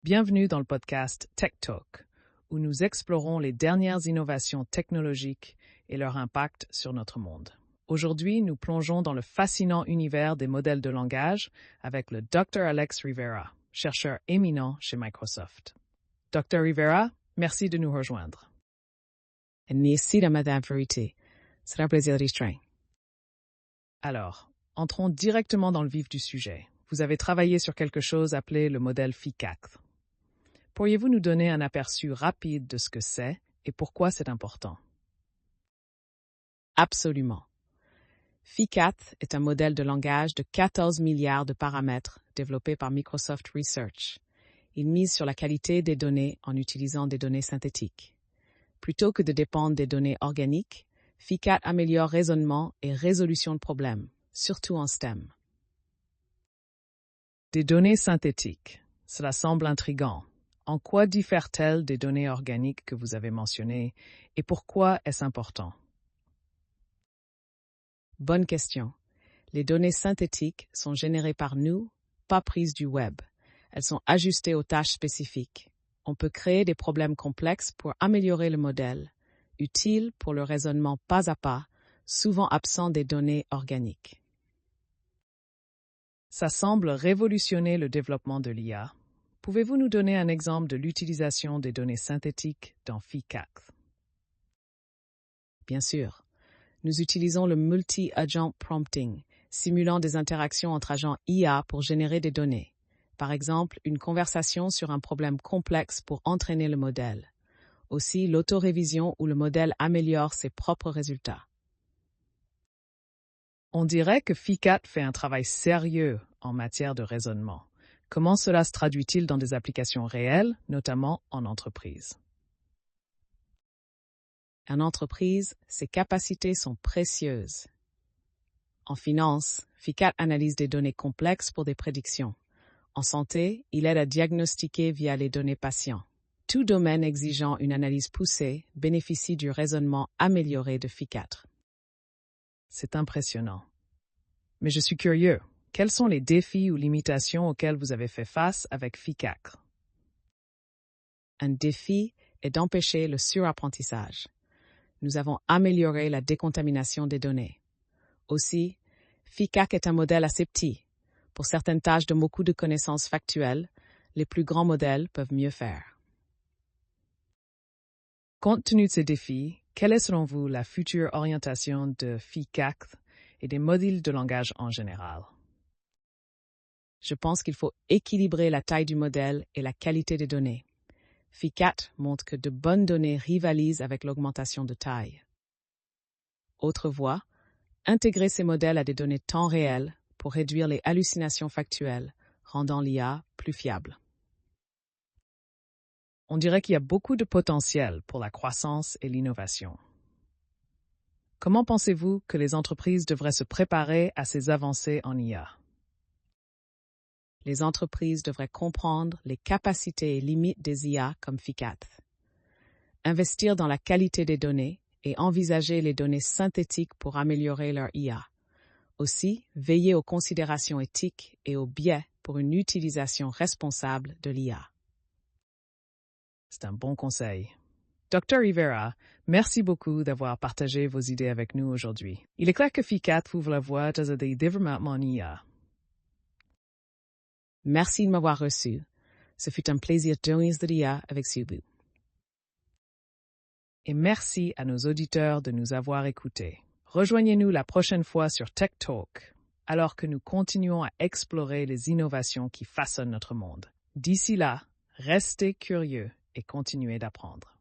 Bienvenue dans le podcast Tech Talk, où nous explorons les dernières innovations technologiques et leur impact sur notre monde. Aujourd'hui, nous plongeons dans le fascinant univers des modèles de langage avec le Dr. Alex Rivera, chercheur éminent chez Microsoft. Dr. Rivera, merci de nous rejoindre. Merci de Madame Verité. C'est un plaisir restreint. Alors, entrons directement dans le vif du sujet. Vous avez travaillé sur quelque chose appelé le modèle FICAC. Pourriez-vous nous donner un aperçu rapide de ce que c'est et pourquoi c'est important? Absolument. FICAT est un modèle de langage de 14 milliards de paramètres développé par Microsoft Research. Il mise sur la qualité des données en utilisant des données synthétiques. Plutôt que de dépendre des données organiques, FICAT améliore raisonnement et résolution de problèmes, surtout en STEM. Des données synthétiques. Cela semble intriguant. En quoi diffèrent-elles des données organiques que vous avez mentionnées et pourquoi est-ce important? Bonne question. Les données synthétiques sont générées par nous, pas prises du web. Elles sont ajustées aux tâches spécifiques. On peut créer des problèmes complexes pour améliorer le modèle, utiles pour le raisonnement pas à pas, souvent absent des données organiques. Ça semble révolutionner le développement de l'IA. Pouvez-vous nous donner un exemple de l'utilisation des données synthétiques dans FICAC? Bien sûr. Nous utilisons le multi-agent prompting, simulant des interactions entre agents IA pour générer des données. Par exemple, une conversation sur un problème complexe pour entraîner le modèle. Aussi, l'autorévision où le modèle améliore ses propres résultats. On dirait que FICAT fait un travail sérieux en matière de raisonnement. Comment cela se traduit-il dans des applications réelles, notamment en entreprise? En entreprise, ses capacités sont précieuses. En finance, FICAT analyse des données complexes pour des prédictions. En santé, il aide à diagnostiquer via les données patients. Tout domaine exigeant une analyse poussée bénéficie du raisonnement amélioré de FICAT. C'est impressionnant. Mais je suis curieux. Quels sont les défis ou limitations auxquels vous avez fait face avec FICAC? Un défi est d'empêcher le surapprentissage. Nous avons amélioré la décontamination des données. Aussi, FICAC est un modèle assez petit. Pour certaines tâches de beaucoup de connaissances factuelles, les plus grands modèles peuvent mieux faire. Compte tenu de ces défis, quelle est selon vous la future orientation de FICAC et des modèles de langage en général? Je pense qu'il faut équilibrer la taille du modèle et la qualité des données. FICAT montre que de bonnes données rivalisent avec l'augmentation de taille. Autre voie, intégrer ces modèles à des données temps réel pour réduire les hallucinations factuelles, rendant l'IA plus fiable. On dirait qu'il y a beaucoup de potentiel pour la croissance et l'innovation. Comment pensez-vous que les entreprises devraient se préparer à ces avancées en IA? Les entreprises devraient comprendre les capacités et limites des IA comme FICAT. Investir dans la qualité des données et envisager les données synthétiques pour améliorer leur IA. Aussi, veiller aux considérations éthiques et aux biais pour une utilisation responsable de l'IA. C'est un bon conseil. Dr. Rivera, merci beaucoup d'avoir partagé vos idées avec nous aujourd'hui. Il est clair que FICAT ouvre la voie à des développements en IA. Merci de m'avoir reçu. Ce fut un plaisir de journée de l'IA avec Subu. Et merci à nos auditeurs de nous avoir écoutés. Rejoignez-nous la prochaine fois sur Tech Talk, alors que nous continuons à explorer les innovations qui façonnent notre monde. D'ici là, restez curieux et continuez d'apprendre.